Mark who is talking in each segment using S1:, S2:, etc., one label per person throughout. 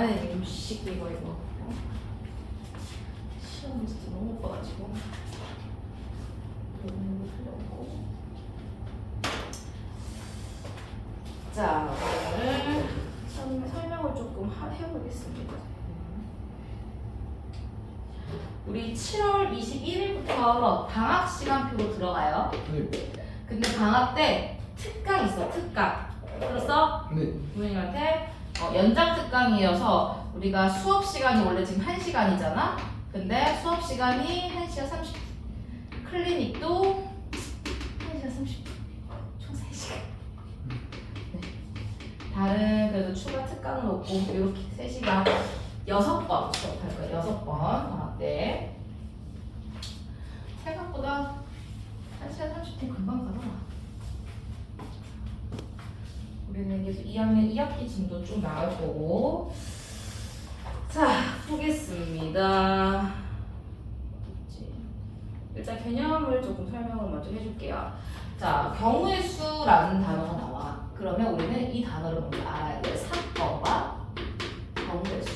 S1: 나와야 돼. 음식 이거. 시험 문제 너무 못 봐가지고. 틀렸고. 자, 오늘 설명을 조금 해보겠습니다. 우리 7월 21일부터 방학 시간표로 들어가요.
S2: 네.
S1: 근데 방학 때 특강 있어, 특강. 들었어?
S2: 네.
S1: 부모님한테 연장 특강이어서 우리가 수업 시간이 원래 지금 1시간이잖아? 근데 수업 시간이 1시간 30분. 클리닉도 1시간 30분. 총 3시간. 네. 다른 그래도 추가 특강을 놓고 이렇게 3시간 6번 수업할 거예요. 6번 방학 때. 생각보다 1시간 30분 금방 가더라. 우리는 계속 2학년 2학기 진도 좀 나갈 거고. 자, 보겠습니다. 일단 개념을 조금 설명을 먼저 해줄게요. 자, 경우의 수라는 단어가 나와. 그러면 우리는 이 단어를 먼저 알아야 돼. 사건과 경우의 수.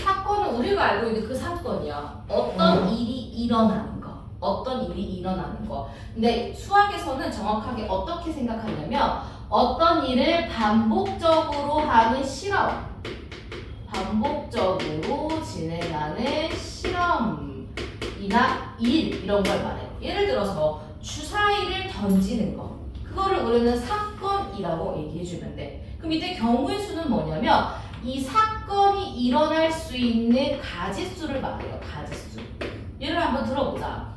S1: 사건은 우리가 알고 있는 그 사건이야. 어떤 일이 일어나는 거. 어떤 일이 일어나는 거. 근데 수학에서는 정확하게 어떻게 생각하냐면 어떤 일을 반복적으로 하는 실험. 반복적으로 진행하는 실험이나 일 이런 걸 말해요. 예를 들어서 주사위를 던지는 거. 그거를 우리는 사건이라고 얘기해주면 돼. 그럼 이때 경우의 수는 뭐냐면 이 사건이 일어날 수 있는 가지수를 말해요. 가지수. 예를 한번 들어보자.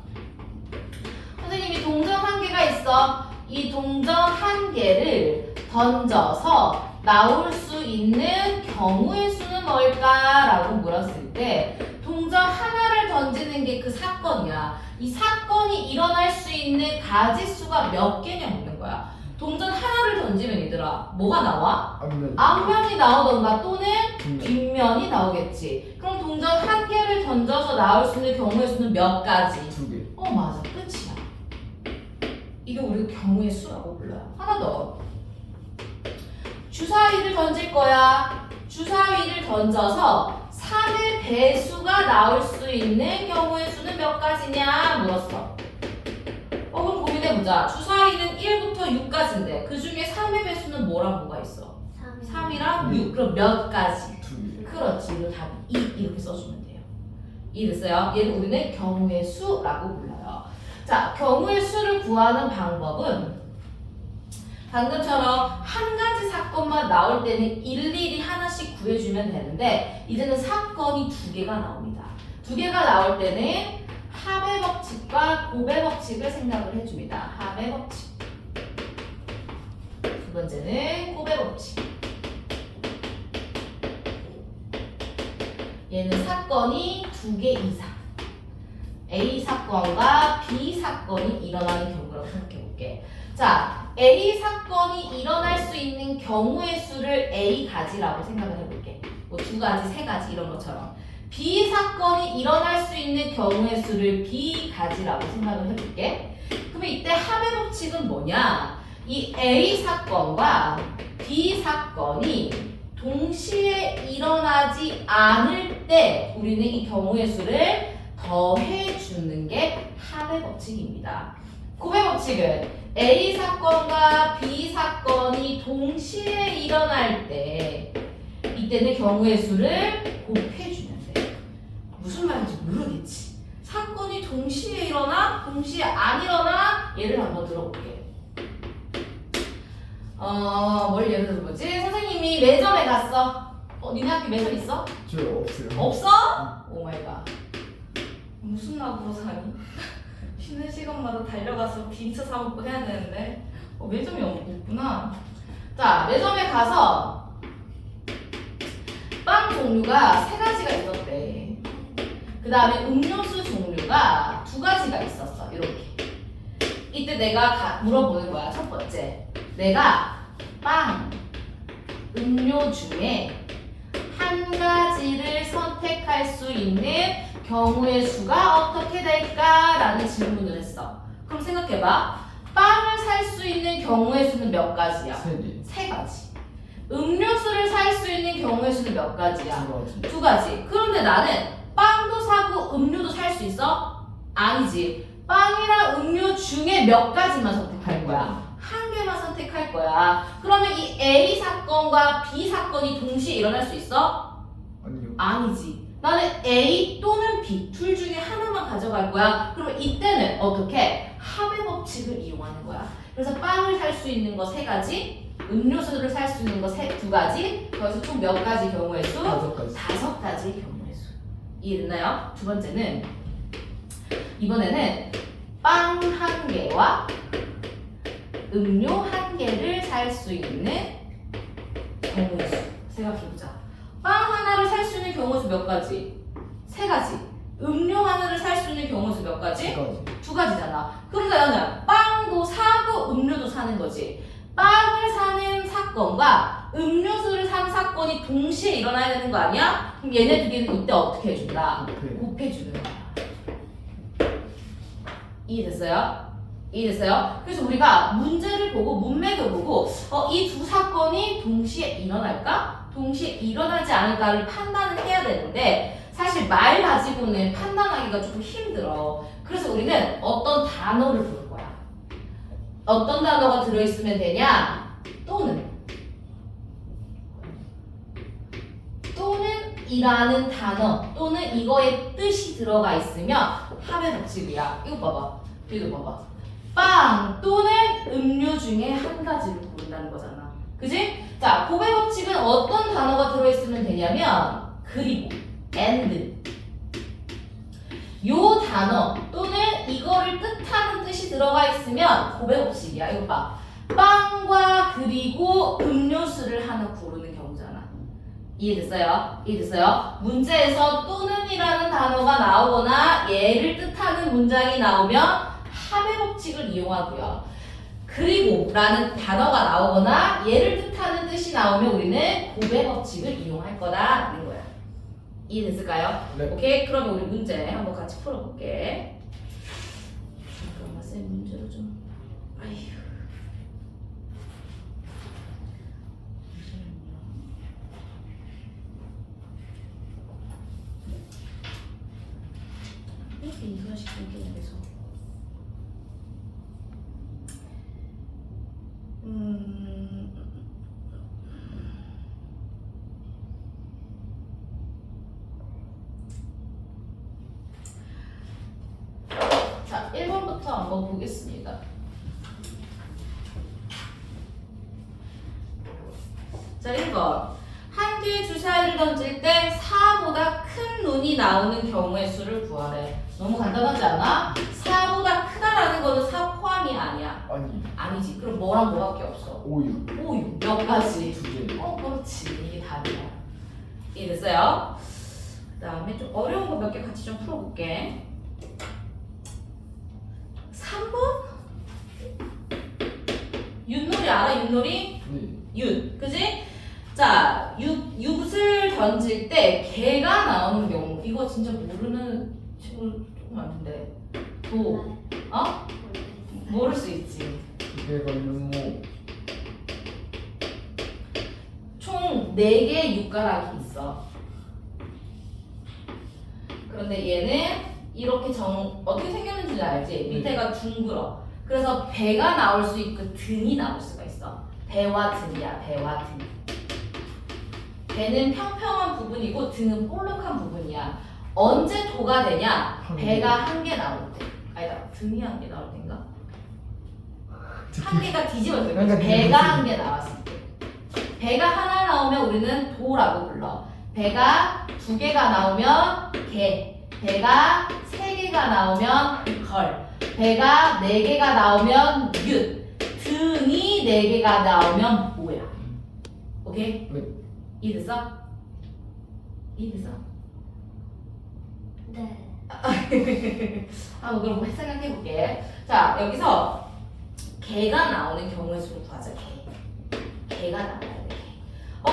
S1: 선생님이 동전 1개가 있어. 이 동전 1개를 던져서 나올 수 있는 경우의 수는 뭘까라고 물었을 때 동전 하나를 던지는 게 그 사건이야. 이 사건이 일어날 수 있는 가지수가 몇 개냐 묻는 거야. 동전 하나를 던지면 얘들아 뭐가 나와? 앞면이 나오던가 또는 뒷면이 나오겠지. 그럼 동전 1개를 던져서 나올 수 있는 경우의 수는 몇 가지?
S2: 2개.
S1: 맞아. 끝이야. 이게 우리가 경우의 수라고 불러요. 하나 더. 주사위를 던질 거야. 주사위를 던져서 3의 배수가 나올 수 있는 경우의 수는 몇 가지냐 물었어. 그럼 고민해보자. 주사위는 1부터 6까지인데 그 중에 3의 배수는 뭐랑 뭐가 있어? 3이랑 6. 그럼 몇 가지?
S2: 2개.
S1: 그렇지. 이거 답 2 이렇게 써주면 돼요. 이해됐어요? 얘를 우리는 경우의 수라고 불러요. 자, 경우의 수를 구하는 방법은 방금처럼 한 가지 사건만 나올 때는 일일이 하나씩 구해주면 되는데 이제는 사건이 2개가 나옵니다. 2개가 나올 때는 합의 법칙과 곱의 법칙을 생각을 해줍니다. 합의 법칙. 두 번째는 곱의 법칙. 얘는 사건이 2개 이상. A 사건과 B 사건이 일어나는 경우라고 생각해볼게. 자, A 사건이 일어날 수 있는 경우의 수를 A 가지라고 생각을 해볼게. 뭐 2가지, 3가지 이런 것처럼. B 사건이 일어날 수 있는 경우의 수를 B 가지라고 생각을 해볼게. 그러면 이때 합의 법칙은 뭐냐? 이 A 사건과 B 사건이 동시에 일어나지 않을 때 우리는 이 경우의 수를 더해주는 게 합의 법칙입니다. 곱의 법칙은 A 사건과 B 사건이 동시에 일어날 때 이때는 경우의 수를 곱해주면 돼. 무슨 말인지 모르겠지. 사건이 동시에 일어나? 동시에 안 일어나? 예를 한번 들어볼게. 뭘 예를 들어보지? 선생님이 매점에 갔어. 니네 학교 매점 있어?
S2: 저 없어요.
S1: 없어? 오마이갓. 무슨 낙으로 사니? 쉬는 시간마다 달려가서 빈차 사 먹고 해야 되는데 매점이 없구나. 자, 매점에 가서 빵 종류가 3가지가 있었대. 그 다음에 음료수 종류가 2가지가 있었어. 이렇게. 이때 내가 물어보는 거야. 첫 번째. 내가 빵, 음료 중에 한 가지를 선택할 수 있는 경우의 수가 어떻게 될까? 라는 질문을 했어. 그럼 생각해봐. 빵을 살 수 있는 경우의 수는 몇 가지야?
S2: 3개.
S1: 3가지. 음료수를 살 수 있는 경우의 수는 몇 가지야?
S2: 두 가지.
S1: 두 가지. 그런데 나는 빵도 사고 음료도 살 수 있어? 아니지. 빵이랑 음료 중에 몇 가지만 선택할 거야. 한 개만 선택할 거야. 그러면 이 A 사건과 B 사건이 동시에 일어날 수 있어?
S2: 아니요.
S1: 아니지. 나는 A 또는 B 둘 중에 하나만 가져갈 거야. 그러면 이때는 어떻게? 합의 법칙을 이용하는 거야. 그래서 빵을 살 수 있는 거 세 가지, 음료수를 살 수 있는 거 두 가지, 거기서 총 몇 가지 경우의 수?
S2: 다섯 가지.
S1: 5가지 경우의 수. 이해됐나요? 두 번째는 이번에는 빵 한 개와 음료 한 개를 살 수 있는 경우의 수. 생각해보자. 빵 하나를 살 수 있는 경우의 수 몇 가지? 세 가지. 음료 하나를 살 수 있는 경우의 수 몇 가지?
S2: 두 가지.
S1: 두 가지잖아. 그런데 나는 빵도 사고 음료도 사는 거지. 빵을 사는 사건과 음료수를 사는 사건이 동시에 일어나야 되는 거 아니야? 그럼 얘네 두 개는 이때 어떻게 해준다? 곱해주는 거야. 이해됐어요? 이해됐어요? 그래서 우리가 문제를 보고 문맥을 보고 이 두 사건이 동시에 일어날까? 동시에 일어나지 않을까를 판단을 해야 되는데 사실 말 가지고는 판단하기가 조금 힘들어. 그래서 우리는 어떤 단어를 볼 거야. 어떤 단어가 들어있으면 되냐? 또는 이라는 단어 또는 이거의 뜻이 들어가 있으면 합의 법칙이야. 이거 봐봐. 이거 봐봐. 빵 또는 음료 중에 한 가지를 고른다는 거잖아. 그지? 자, 고백 법칙은 어떤 단어가 들어있으면 되냐면 그리고 and 요 단어 또는 이거를 뜻하는 뜻이 들어가 있으면 고백 법칙이야. 이거 봐. 빵과 그리고 음료수를 하나 고르는 경우잖아. 이해됐어요? 이해됐어요? 문제에서 또는이라는 단어가 나오거나 얘를 뜻하는 문장이 나오면 합의 법칙을 이용하고요. 그리고 라는 단어가 나오거나 얘를 뜻하는 뜻이 나오면 우리는 고백 법칙을 이용할 거다라는 거야. 이해됐을까요?
S2: 네.
S1: 오케이? 그러면 우리 문제 한번 같이 풀어볼게. 잠깐만 쌤 문제로 좀 아휴. 이렇게 인수화시키는 게 그래서 자, 1번부터 한번 보겠습니다. 자, 1번. 한 개의 주사위를 던질 때 4보다 큰 눈이 나오는 경우의 수를 구하래. 너무 간단하지 않아? 4보다 크다라는 거는 4 포함이 아니야.
S2: 아니.
S1: 아니지. 그럼 뭐랑 뭐밖에 없어?
S2: 5유.
S1: 5, 몇 가지?
S2: 2개.
S1: 그렇지. 이게 답이야. 이해됐어요? 그 다음에 좀 어려운 거 몇 개 같이 좀 풀어볼게. 3번? 윷놀이 알아? 윷놀이?
S2: 네.
S1: 윷. 그지? 자, 윷을 던질 때 개가 나오는 경우. 이거 진짜 모르는 친구 조금 많은데. 도. 어? 모를 수 있지.
S2: 이게 걸리는 뭐.
S1: 총 4개의 육가락이 있어. 그런데 얘는 이렇게 어떻게 생겼는지 알지? 밑에가 둥글어. 그래서 배가 나올 수 있고 등이 나올 수가 있어. 배와 등이야. 배와 등. 배는 평평한 부분이고 등은 볼록한 부분이야. 언제 도가 되냐? 배가 한 개 나올 때. 아니다. 등이 한 개 나올 때인가? 한 개가 뒤집어질 때. 배가 한 개 나왔을 때. 배가 하나 나오면 우리는 도라고 불러. 배가 2개가 나오면 개. 배가 3개가 나오면 걸. 배가 4개가 나오면 윷. 등이 4개가 나오면 뭐야? 오케이?
S2: 네.
S1: 이해됐어? 이해됐어?
S3: 네.
S1: 한번 그럼 생각해볼게. 자, 여기서 개가 나오는 경우의 수를 구하자. 개가 나와야 돼.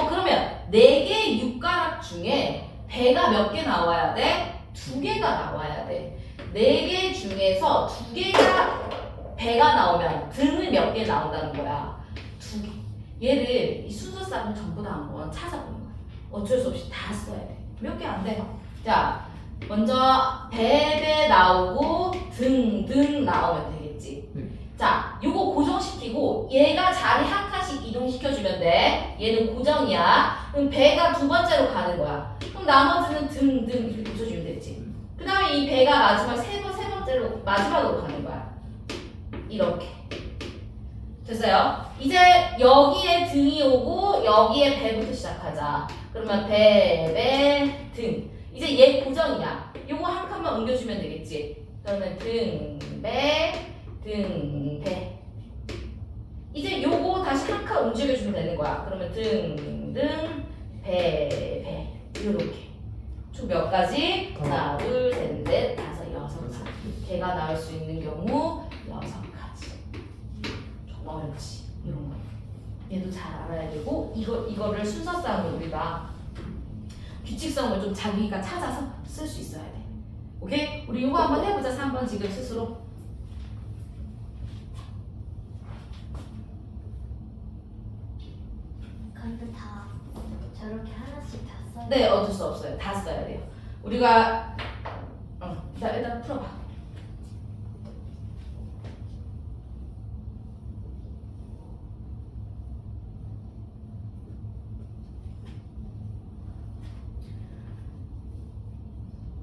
S1: 그러면 4개의 육가락 중에 배가 몇 개 나와야 돼? 2개가 나와야 돼. 4개 중에서 2개가 배가 나오면 등은 몇 개 나온다는 거야? 2개. 얘를 이 순서쌍을 전부 다 한번 찾아보는 거야. 어쩔 수 없이 다 써야 돼. 몇 개 안 돼. 자, 먼저 배배 나오고 등 나오면 되겠지.
S2: 네.
S1: 자, 요거 고정시키고 얘가 자리 한 칸씩 이동시켜주면 돼. 얘는 고정이야. 그럼 배가 두 번째로 가는 거야. 그럼 나머지는 등 이렇게 붙여주면 되지. 그 다음에 이 배가 마지막 세 번째로 마지막으로 가는 거야. 이렇게. 됐어요? 이제 여기에 등이 오고 여기에 배부터 시작하자. 그러면 배, 등. 이제 얘 고정이야. 요거 한 칸만 옮겨주면 되겠지. 그러면 등, 배. 이제 요거 다시 한 칸 움직여주면 되는 거야. 그러면 등, 배. 이렇게. 총 몇 가지? 하나, 둘, 셋, 넷, 다섯, 여섯 가지. 개가 나올 수 있는 경우 6가지. 정말 어렵지. 이런 거. 얘도 잘 알아야 되고 이거를 순서상으로 우리가 규칙성을 좀 자기가 찾아서 쓸 수 있어야 돼. 오케이? 우리 이거 한번 해보자. 3번 지금 스스로.
S3: 근데 다 저렇게 하나씩 다 써요?
S1: 네, 어쩔 수 없어요. 다 써야 돼요. 우리가 자, 일단 풀어봐.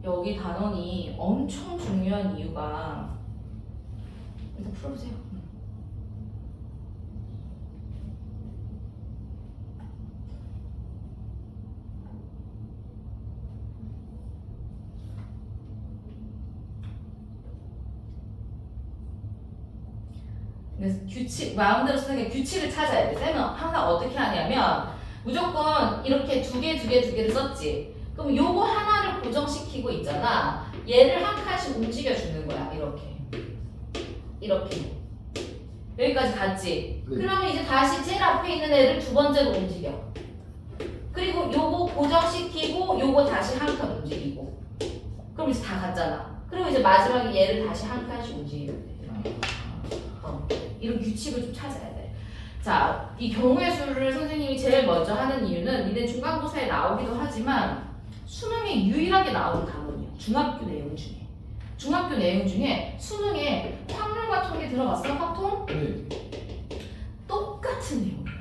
S1: 여기 단원이 엄청 중요한 이유가 일단 풀어보세요. 그래서 규칙, 마음대로 쓰는 게 규칙을 찾아야 돼. 쌤은 항상 어떻게 하냐면 무조건 이렇게 두 개를 썼지. 그럼 요거 하나를 고정시키고 있잖아. 얘를 한 칸씩 움직여주는 거야. 이렇게. 여기까지 갔지?
S2: 네.
S1: 그러면 이제 다시 제일 앞에 있는 애를 두 번째로 움직여. 그리고 요거 고정시키고 요거 다시 한 칸 움직이고. 그럼 이제 다 갔잖아. 그리고 이제 마지막에 얘를 다시 한 칸씩 움직이면 돼. 이런 규칙을 좀 찾아야 돼. 자, 이 경우의 수를 선생님이 제일 먼저 하는 이유는 니네 중간고사에 나오기도 하지만 수능에 유일하게 나오는 단원이야. 중학교 내용 중에 수능에 확률과 통계 들어봤어? 확통?
S2: 네.
S1: 똑같은 내용이야.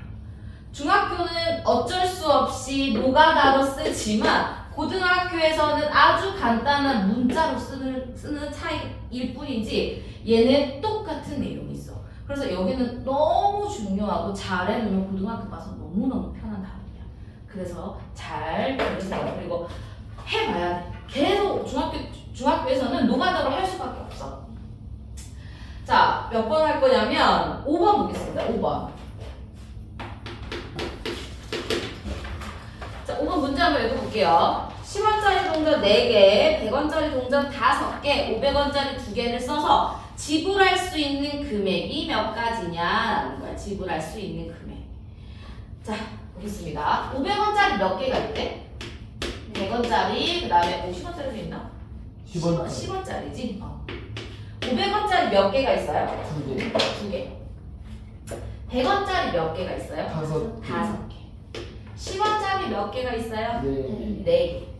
S1: 중학교는 어쩔 수 없이 노가다로 쓰지만 고등학교에서는 아주 간단한 문자로 쓰는 차이일 뿐이지 얘는 똑같은 내용이 있어. 그래서 여기는 너무 중요하고 잘 해놓으면 고등학교 가서 너무너무 편한 단어이야. 그래서 잘 들으세요. 그리고 해봐야 돼. 계속 중학교에서는 노가다로 할 수밖에 없어. 자, 몇 번 할 거냐면 5번 보겠습니다. 5번. 자, 5번 문제 한번 읽어볼게요. 10원짜리 동전 4개, 100원짜리 동전 5개, 500원짜리 2개를 써서 지불할 수 있는 금액이 몇 가지냐라는 거야. 지불할 수 있는 금액. 자, 보겠습니다. 500원짜리 몇 개가 있대? 100원짜리, 그 다음에 50원짜리도 있나?
S2: 10원.
S1: 10원짜리지? 500원짜리 몇 개가 있어요?
S2: 2개.
S1: 2개. 100원짜리 몇 개가 있어요?
S2: 5개.
S1: 5개. 10원짜리 몇 개가 있어요?
S2: 네.
S1: 4개.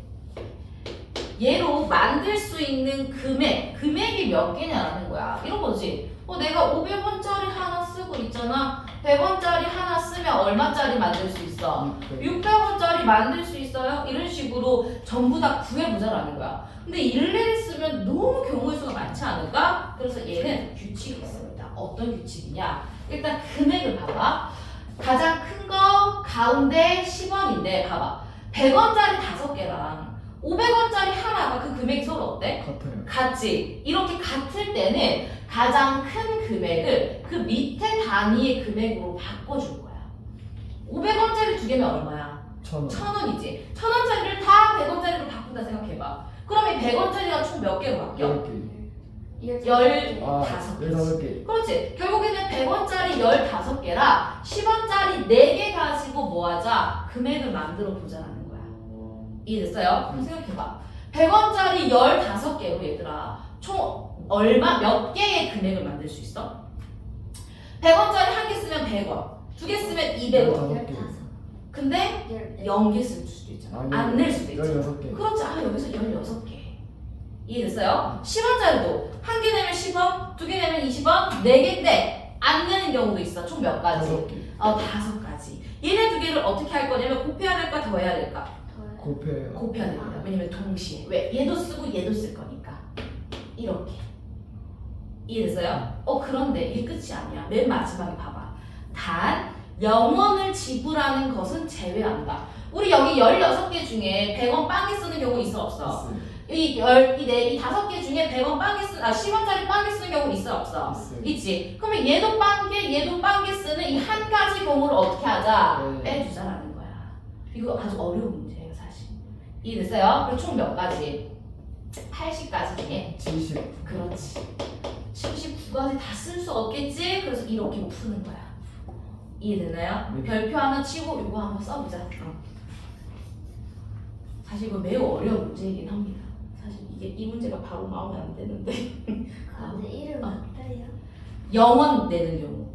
S1: 얘로 만들 수 있는 금액이 몇 개냐라는 거야. 이런 거지. 내가 500원짜리 하나 쓰고 있잖아. 100원짜리 하나 쓰면 얼마짜리 만들 수 있어? 600원짜리 만들 수 있어요? 이런 식으로 전부 다 구해보자라는 거야. 근데 일일이 쓰면 너무 경우의 수가 많지 않을까? 그래서 얘는 규칙이 있습니다. 어떤 규칙이냐? 일단 금액을 봐봐. 가장 큰 거 가운데 10원인데 봐봐. 100원짜리 5개랑 500원짜리 하나가 그 금액이 서로 어때?
S2: 같아요.
S1: 같지? 이렇게 같을 때는 가장 큰 금액을 그 밑에 단위의 금액으로 바꿔줄 거야. 500원짜리 2개면 얼마야?
S2: 1,000원.
S1: 1,000원이지. 1,000원짜리를 다 100원짜리로 바꾼다 생각해봐. 그러면 100원짜리가 총 몇 개로 바뀌어?
S2: 10개.
S1: 15개.
S2: 아, 15개.
S1: 그렇지. 결국에는 100원짜리 15개라 10원짜리 4개 가지고 뭐하자? 금액을 만들어 보자라는 거야. 이해됐어요? 그럼 생각해봐. 100원짜리 15개로 얘들아 총 얼마 몇 개의 금액을 만들 수 있어? 100원짜리 한 개 쓰면 100원. 두 개 쓰면 200원.
S2: 15개.
S1: 근데
S3: 14.
S1: 0개 쓸 수도 있잖아.
S2: 아니,
S1: 안 낼 수도 있잖아.
S2: 16개.
S1: 그렇지. 아, 여기서 16개. 이해됐어요? 10원짜리도 한 개 내면 10원, 두 개 내면 20원, 네 개인데 안 내는 경우도 있어. 총 몇 가지?
S2: 5개.
S1: 5가지. 얘네 두 개를 어떻게 할 거냐면 곱해야 될까 더해야 될까?
S3: 더해.
S2: 곱해요.
S1: 곱해야 됩니다. 왜냐면 동시에. 왜? 얘도 쓰고 얘도 쓸 거니까. 이렇게. 이해됐어요? 그런데 이게 끝이 아니야. 맨 마지막에 봐봐. 단, 영원을 지불하는 것은 제외한다. 우리 여기 16개 중에 100원 빵에 쓰는 경우 있어 없어? 이 5개 중에 100원 빵에 쓰는, 10원짜리 빵에 쓰는 경우 있어 없어?
S2: 있어요.
S1: 있지. 그러면 얘도 빵게, 얘도 빵게 쓰는 이 한 가지 경우를 어떻게 하자?
S2: 네.
S1: 빼주자라는 거야. 이거 아주 어려운 문제예요, 사실. 이해됐어요? 그리고 총 몇 가지? 80가지 중에.
S2: 70.
S1: 그렇지. 79가지 다 쓸 수 없겠지? 그래서 이렇게 푸는 거야. 이해되나요?
S2: 네.
S1: 별표 하나 치고 이거 한번 써보자. 사실 이거 매우 어려운 문제이긴 합니다. 사실 이 문제가 바로 나오면 안 되는데.
S3: 근데 이름 어때요?
S1: 영원 내는 경우.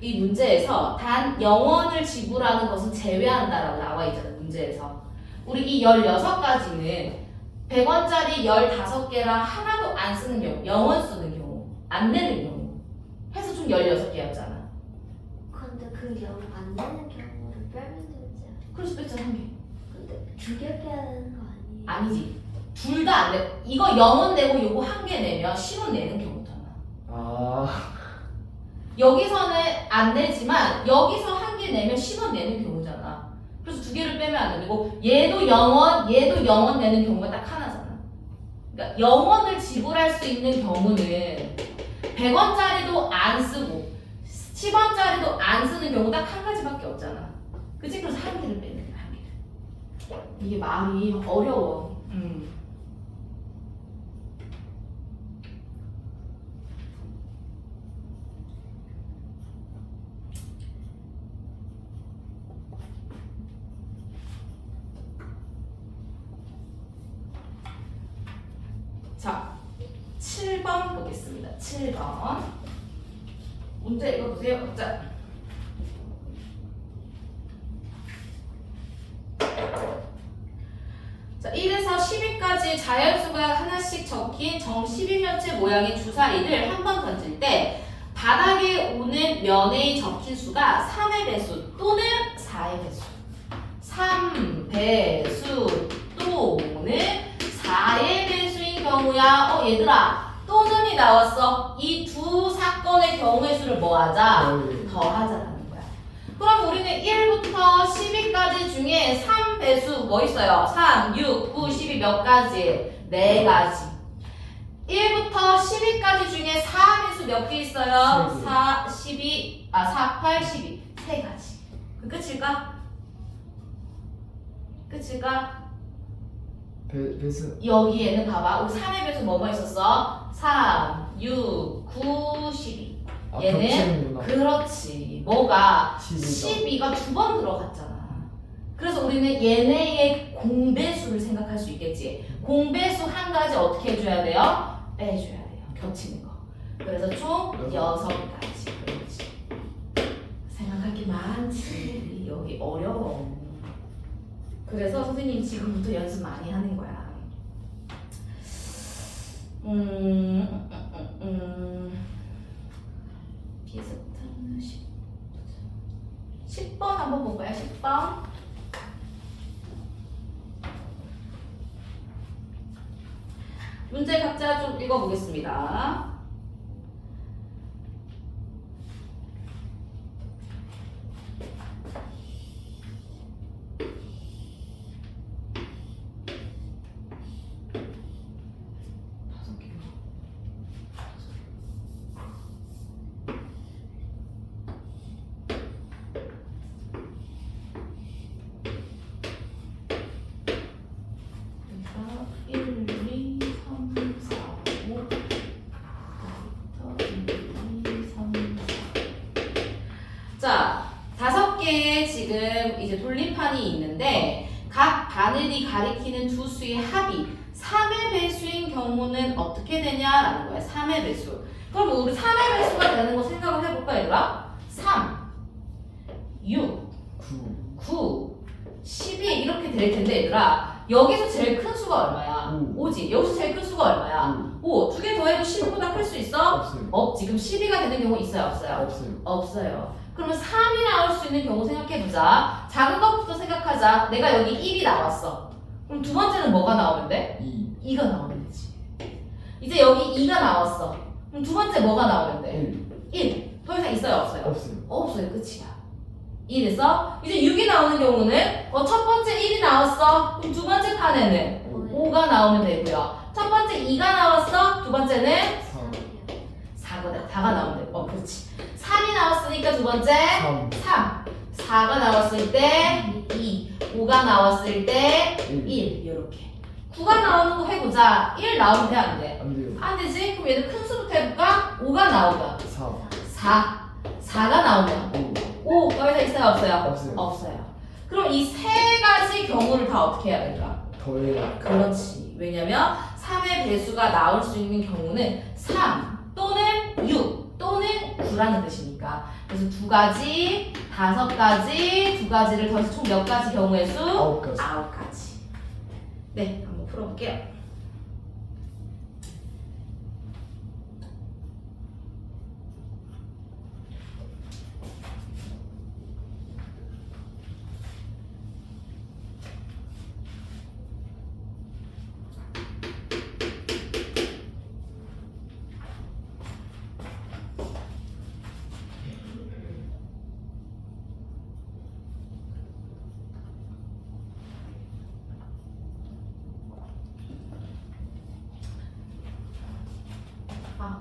S1: 이 문제에서 단 영원을 지불하는 것은 제외한다라고 나와 있잖아요. 문제에서. 우리 이 16가지는 100원짜리 15개랑 하나도 안 쓰는 경우, 영원 쓰는 경우, 안 내는 경우 해서 총 16개였잖아.
S3: 근데 그 영 안 되는 경우를 빼면 되지 않아?
S1: 그래서 뺐잖아, 한 개.
S3: 근데 두 개 빼야 되는 거 아니에요?
S1: 아니지. 둘 다 안 내. 이거 0원 내고 요거 한 개 내면 10원 내는 경우잖아.
S2: 아,
S1: 여기서는 안 내지만 여기서 한 개 내면 10원 내는 경우잖아. 그래서 두 개를 빼면 안 되고 얘도 0원, 얘도 0원 내는 경우가 딱 하나잖아. 그러니까 0원을 지불할 수 있는 경우는 100원짜리도 안 쓰고 10원짜리도 안 쓰는 경우 딱 한 가지밖에 없잖아. 그치? 그래서 한 개를 빼는 거야, 한 개를. 이게 말이 어려워. 자, 7번 보겠습니다. 7번. 문제 읽어보세요. 각자. 자, 1에서 10위까지 자연수가 하나씩 적힌 정 12면체 모양의 주사위를 한 번 던질 때 바닥에 오는 면에 적힌 수가 3의 배수 또는 4의 배수. 3배수 또는 4의 배수인 경우야. 얘들아, 또는이 나왔어. 이 두 사건의 경우의 수를 뭐 하자? 더하자라는 거야. 그럼 우리는 1부터 10위까지 중에 3배수 뭐 있어요? 3, 6, 9, 12 몇 가지? 4가지. 1부터 10위까지 중에 4배수 몇 개 있어요? 4, 12, 4, 8, 12. 3가지. 그 끝일까? 끝일까?
S2: 배수.
S1: 여기에는 봐봐. 우리 3의 배수 뭐뭐 있었어? 3, 6, 9, 12.
S2: 아,
S1: 얘는
S2: 겹치는구나.
S1: 그렇지. 뭐가
S2: 12가.
S1: 12가 두 번 들어갔잖아. 그래서 우리는 얘네의 공배수를 생각할 수 있겠지. 공배수 한 가지 어떻게 해줘야 돼요? 빼줘야 돼요. 겹치는 거. 그래서 총 6가지. 그렇지. 생각할 게 많지. 여기 어려워. 그래서 선생님 지금부터 연습 많이 하는 거야. 비슷한 10번 한번 볼까요? 10번. 문제 각자 좀 읽어보겠습니다. 자, 5개의 지금 이제 돌림판이 있는데 각 바늘이 가리키는 두 수의 합이 3의 배수인 경우는 어떻게 되냐라는 거야. 3의 배수. 그럼 우리 3의 배수가 되는 거 생각을 해볼까 얘들아? 3 6,
S2: 9
S1: 9, 12 이렇게 될 텐데 얘들아 여기서 제일 큰 수가 얼마야? 5지. 여기서 제일 큰 수가 얼마야? 5. 두 개 더해도 12보다 클 수 있어?
S2: 없어요.
S1: 없지. 그럼 12가 되는 경우 있어요? 없어요?
S2: 없어요.
S1: 없어요. 그러면 3이 나올 수 있는 경우 생각해보자. 작은 것부터 생각하자. 내가 여기 1이 나왔어. 그럼 두 번째는 뭐가 나오면 돼?
S2: 2
S1: 2가 나오면 되지. 이제 여기 2가 나왔어. 그럼 두 번째 뭐가 나오면 돼?
S2: 1
S1: 1. 더 이상 있어요? 없어요?
S2: 없어요.
S1: 없어요. 끝이야. 1에서 이제 6이 나오는 경우는 첫 번째 1이 나왔어. 그럼 두 번째 판에는 5가 나오면 되고요. 첫 번째 2가 나왔어. 두 번째는
S2: 4
S1: 4가 4가 나오면 돼. 그렇지. 3이 나왔으니까 두 번째
S2: 3
S1: 3. 4가 나왔을 때 2. 5가 나왔을 때
S2: 1
S1: 1. 이렇게. 9가 나오는 거 해보자. 1 나오면 돼, 안 돼?
S2: 안 돼요.
S1: 안 되지? 그럼 얘들 큰 수부터 해볼까? 5가 나오면
S2: 4
S1: 4. 4가 나오면 5. 더 이상 있어요? 없어요?
S2: 없어요.
S1: 없어요. 그럼 이 세 가지 경우를 다 어떻게 해야 될까?
S2: 더해요.
S1: 그렇지. 왜냐면 3의 배수가 나올 수 있는 경우는 3 또는 6 또는 9라는 뜻이니까. 그래서 두 가지, 다섯 가지, 두 가지를 더해서 총 몇 가지 경우의 수?
S2: 9가지.
S1: 9가지. 네, 한번 풀어볼게요. 아.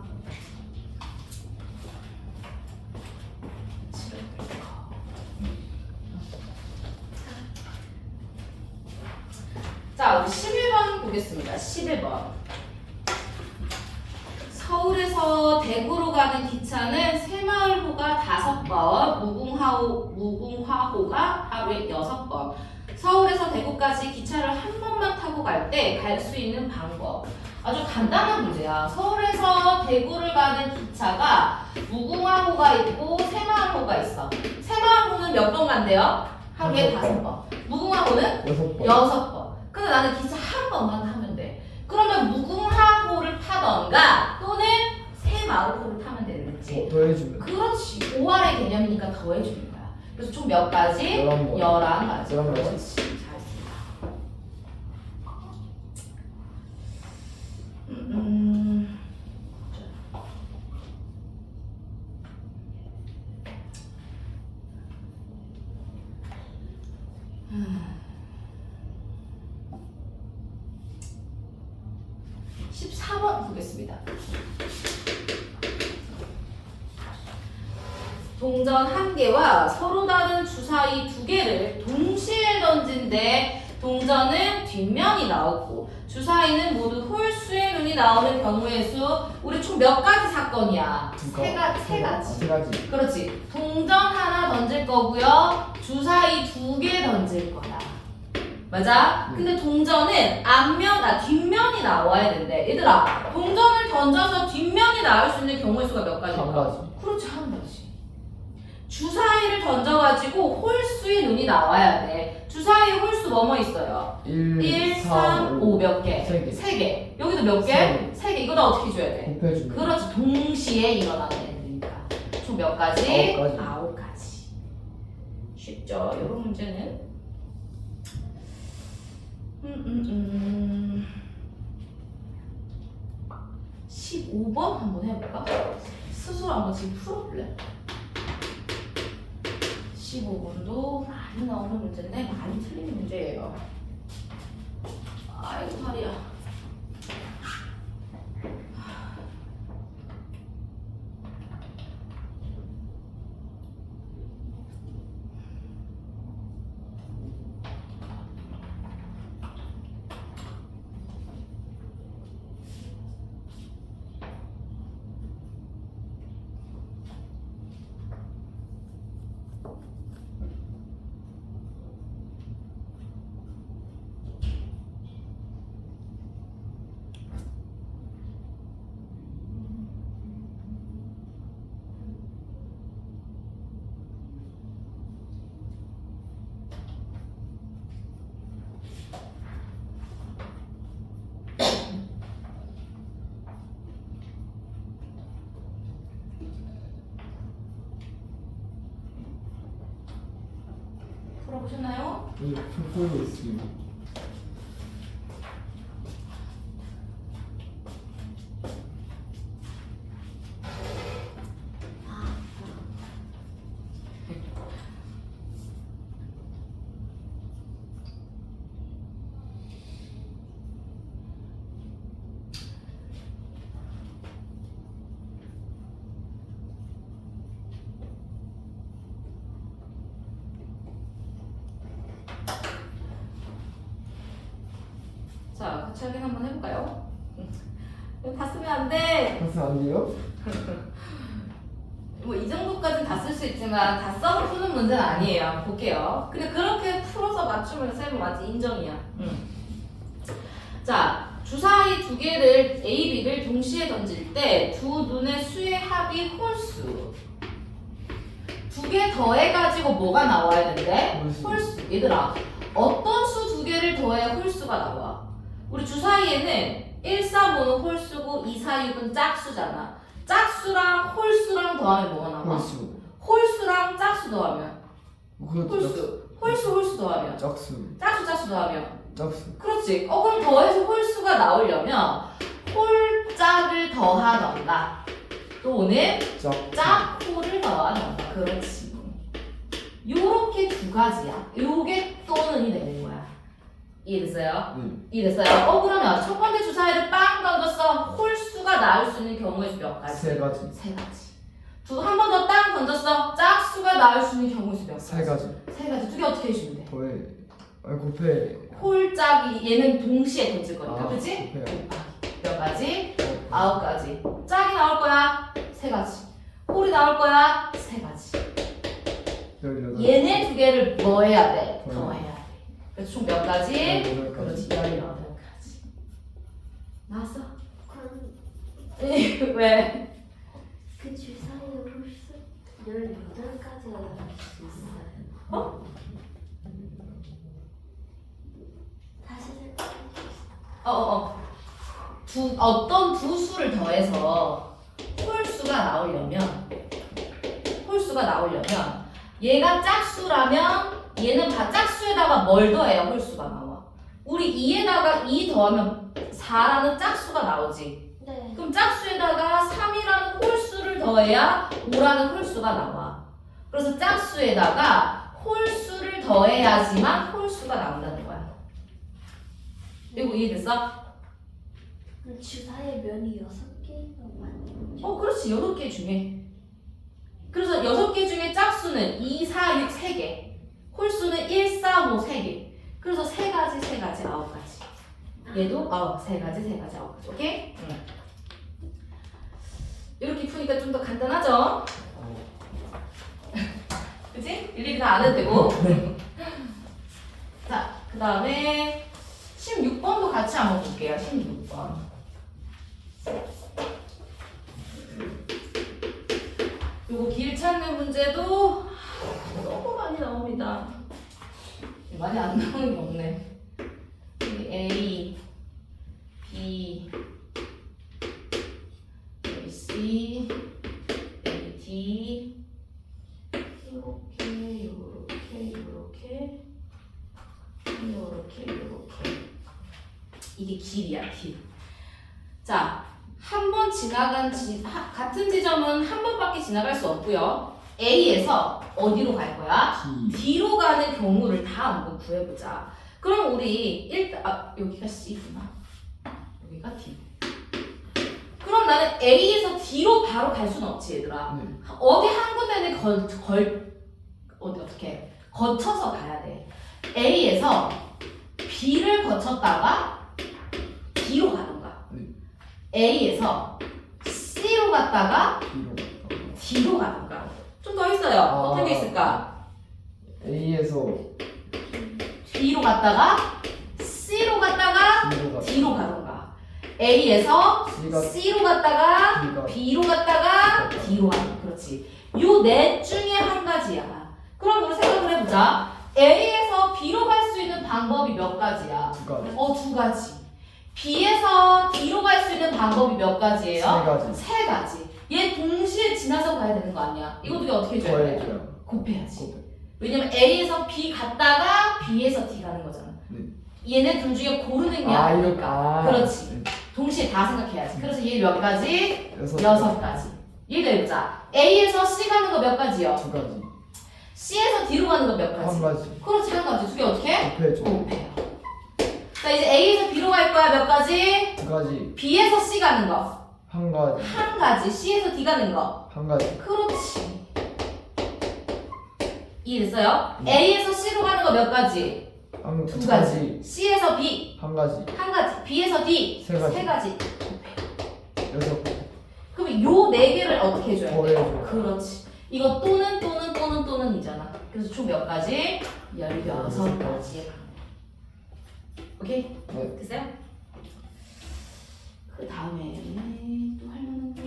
S1: 자, 우리 11번 보겠습니다. 11번. 서울에서 대구로 가는 기차는 새마을호가 5번, 무궁화호가 하루에 6번. 서울에서 대구까지 기차를 한 번만 타고 갈 때 갈 수 있는 방법. 아주 간단한 문제야. 서울에서 대구를 가는 기차가 무궁화호가 있고 새마을호가 있어. 새마을호는 몇 번 간대요? 하루에 5번. 무궁화호는
S2: 6번.
S1: 6번. 근데 나는 기차 한 번만 타면 돼. 그러면 무궁화호를 타던가 또는 새마을호를 타면 되는지.
S2: 더해주면
S1: 그렇지. 5할의 개념이니까 더해주는 거야. 그래서 총 몇 가지?
S2: 11번.
S1: 11가지.
S2: 11가지.
S1: 그렇지. 잘했습니다. 음. 14번 보겠습니다. 동전 1개와 서로 다른 주사위 2개를 동시에 던진데 동전은 뒷면이 나오고 주사위는 모두 홀수의 눈이 나오는 경우의 수. 우리 총 몇 가지 사건이야? 세 가지.
S2: 세 가지.
S1: 그렇지. 동전 하나 던질 거고요. 주사위 2개 던질 거야. 맞아?
S2: 네.
S1: 근데 동전은 뒷면이 나와야 된대. 얘들아, 동전을 던져서 뒷면이 나올 수 있는 경우의 수가 몇 가지일까?
S2: 한 가지.
S1: 그렇지, 한 가지. 주사위를 던져가지고 홀수의 눈이 나와야 돼. 주사위 홀수 뭐뭐 있어요? 1, 3, 5 몇 개?
S2: 세 개.
S1: 3개. 여기도 몇 개? 3개. 이거 다 어떻게 줘야 돼?
S2: 곱해주면
S1: 그렇지. 동시에 일어나는 애들이니까. 총 몇 가지?
S2: 9가지.
S1: 9가지. 쉽죠? 이런 문제는 15번 한번 해볼까? 스스로 한번 지금 풀어볼래? 15번도 많이 나오는 문제인데 많이 틀린 문제예요. 아이고 다리야. 풀어보셨나요?
S2: 풀고 있습니다.
S1: 자, 같이 확인 한번 해볼까요? 이거 다 쓰면 안 돼.
S2: 벌써 안 돼요?
S1: 뭐 이 정도까지는 다 쓸 수 있지만 다 써서 푸는 문제는 아니에요. 볼게요. 근데 그렇게 풀어서 맞추면 쌤은 완전 인정이야. 자, 주사위 두 개를 A, B를 동시에 던질 때 두 눈의 수의 합이 홀수. 두 개 더해가지고 뭐가 나와야 된대?
S2: 홀수.
S1: 홀수. 얘들아, 어떤 수 두 개를 더해야 홀수가 나와? 우리 주사위에는 1, 4, 5는 홀수고 2, 4, 6은 짝수잖아. 짝수랑 홀수랑 더하면 뭐가 나와?
S2: 홀수.
S1: 홀수랑 짝수 더하면
S2: 그것도
S1: 홀수. 홀수 더하면
S2: 짝수.
S1: 짝수 더하면
S2: 짝수.
S1: 그렇지. 그럼 더해서 홀수가 나오려면 홀짝을 더하던가 또는 짝홀을 더하던가. 그렇지. 요렇게 두 가지야. 요게 또는이 되는 거야. 이해됐어요?
S2: 네.
S1: 이해됐어요? 그러면 첫 번째 주사위를 빵 던졌어. 홀수가 나올 수 있는 경우의 수 몇 가지?
S2: 세 가지.
S1: 세 가지. 한 번 더 땅 던졌어. 짝수가 나올 수 있는 경우의 수 몇 가지?
S2: 세 가지.
S1: 세 가지. 두 개 어떻게 해주면 돼?
S2: 더해. 아니 곱해.
S1: 홀짝이 얘는 동시에 던질 거니까, 그치?
S2: 곱해요.
S1: 몇 가지? 9가지. 짝이 나올 거야. 세 가지. 홀이 나올 거야. 세 가지.
S2: 18.
S1: 얘네 두 개를 뭐 해야 돼?
S2: 더해요.
S1: 더 해야 돼. 그래서 총 몇 가지?
S2: 18가지.
S1: 그렇지. 18가지. 나왔어?
S3: 그럼
S1: 왜?
S3: 그 주사위의 홀수 18가지가 나올 수 있어요.
S1: 어?
S3: 다시 설명해 주세요.
S1: 어떤 두 수를 더해서 홀수가 나오려면 얘가 짝수라면 얘는 짝수에다가 뭘 더해야 홀수가 나와? 우리 2에다가 2 더하면 4라는 짝수가 나오지.
S3: 네.
S1: 그럼 짝수에다가 3이라는 홀수를 더해야 5라는 홀수가 나와. 그래서 짝수에다가 홀수를 더해야지만 홀수가 나온다는 거야. 이거 이해됐어?
S3: 그럼 주사위의 면이 6개인 거만.
S1: 그렇지. 6개 중에. 그래서 6개 중에 짝수는 2, 4, 6, 3개. 홀수는 1, 4, 5, 3개. 그래서 3가지, 9가지. 얘도 3가지, 9가지. 오케이? 응. 이렇게 푸니까 좀 더 간단하죠? 그치? 일일이 다 안 해도 되고. 자, 그 다음에 16번도 같이 한번 볼게요. 16번. 요거 길 찾는 문제도 너무 많이 나옵니다. 많이 안 나오는 게 없네. 여기 A, B, A, C, A, D 요렇게 이게 길이야, 길. 자, 한 번 지나간 같은 지점은 한 번밖에 지나갈 수 없고요. A에서 어디로 갈 거야? D로 가는 경우를 다 한번 구해보자. 그럼 우리 일단 여기가 C구나. 여기가 D. 그럼 나는 A에서 D로 바로 갈 수는 없지, 얘들아.
S2: 네.
S1: 어디 한 군데는 어떻게 거쳐서 가야 돼. A에서 B를 거쳤다가 D로 가던가.
S2: 네.
S1: A에서 C로 갔다가 D로 가던가. 좀 더 있어요. 어떤 게 있을까?
S2: A에서
S1: B로 갔다가 C로 갔다가 D로 가던가. A에서 C로 갔다가 B로 갔다가 D로 가던가. 그렇지. 요 넷 중에 한 가지야. 그럼 우리 생각을 해보자. A에서 B로 갈 수 있는 방법이 몇 가지야?
S2: 2가지.
S1: 2가지. B에서 D로 갈 수 있는 방법이 몇 가지예요?
S2: 3가지.
S1: 3가지. 얘 동시에 지나서 가야 되는 거 아니야? 이거 두 개 어떻게 해줘야 돼?
S2: 더해줘요.
S1: 곱해야지. 왜냐면 A에서 B 갔다가 B에서 D 가는 거잖아.
S2: 네.
S1: 얘네 둘 중에 고르는 게
S2: 이거
S1: 아니니까. 그렇지. 동시에 다 생각해야지. 그래서 얘 몇 가지? 6가지. 얘도 해보자. A에서 C 가는 거 몇 가지요?
S2: 2가지.
S1: C에서 D로 가는 거 몇 가지?
S2: 1가지.
S1: 그렇지, 한 가지. 두 개 어떻게 해?
S2: 곱해줘.
S1: 곱해요. 자, 이제 A에서 B로 갈 거야. 몇 가지?
S2: 2가지.
S1: B에서 C 가는 거.
S2: 1가지.
S1: 한 가지. C에서 D 가는 거.
S2: 1가지.
S1: 그렇지. 이해됐어요? A에서 C로 가는 거 몇 가지? 2가지. C에서 B
S2: 1가지.
S1: 한 가지. B에서 D
S2: 세 가지.
S1: 3가지.
S2: 6.
S1: 그럼 요 4개를 어떻게 해줘야 돼?
S2: 더해줘.
S1: 그렇지. 이거 또는이잖아. 그래서 총 몇 가지? 16가지의 방법. 오케이?
S2: 네.
S1: 됐어요? 그 다음에 또 할 만한 게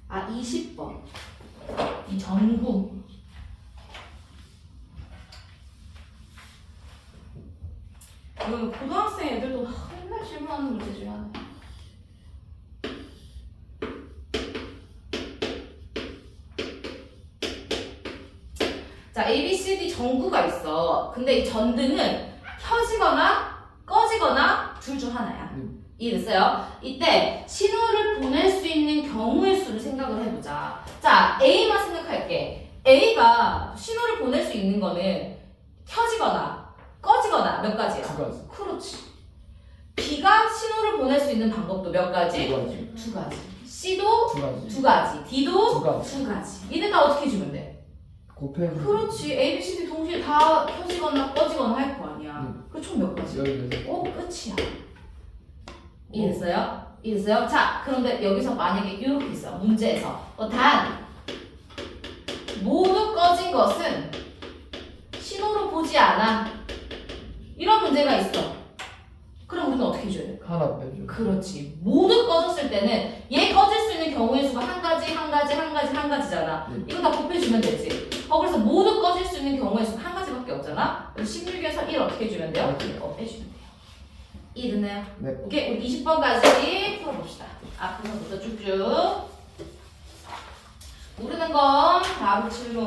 S1: 아, 20번. 이 전구. 이거 고등학생 애들도 맨날 질문하는 문제 중에 하나야. 자, A, B, C, D 전구가 있어. 근데 이 전등은 켜지거나 꺼지거나 둘 중 하나야. 이해됐어요? 이때 신호를 보낼 수 있는 경우의 수를 생각을 해보자. 자, A만 생각할게. A가 신호를 보낼 수 있는 거는 켜지거나 꺼지거나 몇 가지야?
S2: 2가지.
S1: 그렇지. B가 신호를 보낼 수 있는 방법도 몇 가지?
S2: 2가지.
S1: 2가지. C도
S2: 2가지.
S1: 2가지. D도
S2: 2가지.
S1: 2가지. 얘네 다 어떻게 주면 돼?
S2: 곱해줘.
S1: 그렇지. A, B, C, D 동시에 다 켜지거나 꺼지거나 할 거 아니야. 그 총 몇 가지?
S2: 16.
S1: 오, 끝이야. 이해됐어요? 이해됐어요? 자, 그런데 여기서 만약에 이렇게 있어. 문제에서 단 모두 꺼진 것은 신호로 보지 않아. 이런 문제가 있어. 그럼 우리는 어떻게 해줘야 돼?
S2: 하나 빼줘.
S1: 그렇지. 모두 꺼졌을 때는 얘 꺼질 수 있는 경우의 수가 한 가지잖아.
S2: 네.
S1: 이거 다 곱해주면 되지. 그래서 모두 꺼질 수 있는 경우의 수가 한 가지밖에 없잖아. 16에서 1 어떻게 해주면 돼요? 빼주면 돼요. 이해됐나요?
S2: 네.
S1: 오케이, 우리 20번까지 풀어봅시다. 앞부분부터 쭉쭉. 모르는 건 바로 질문.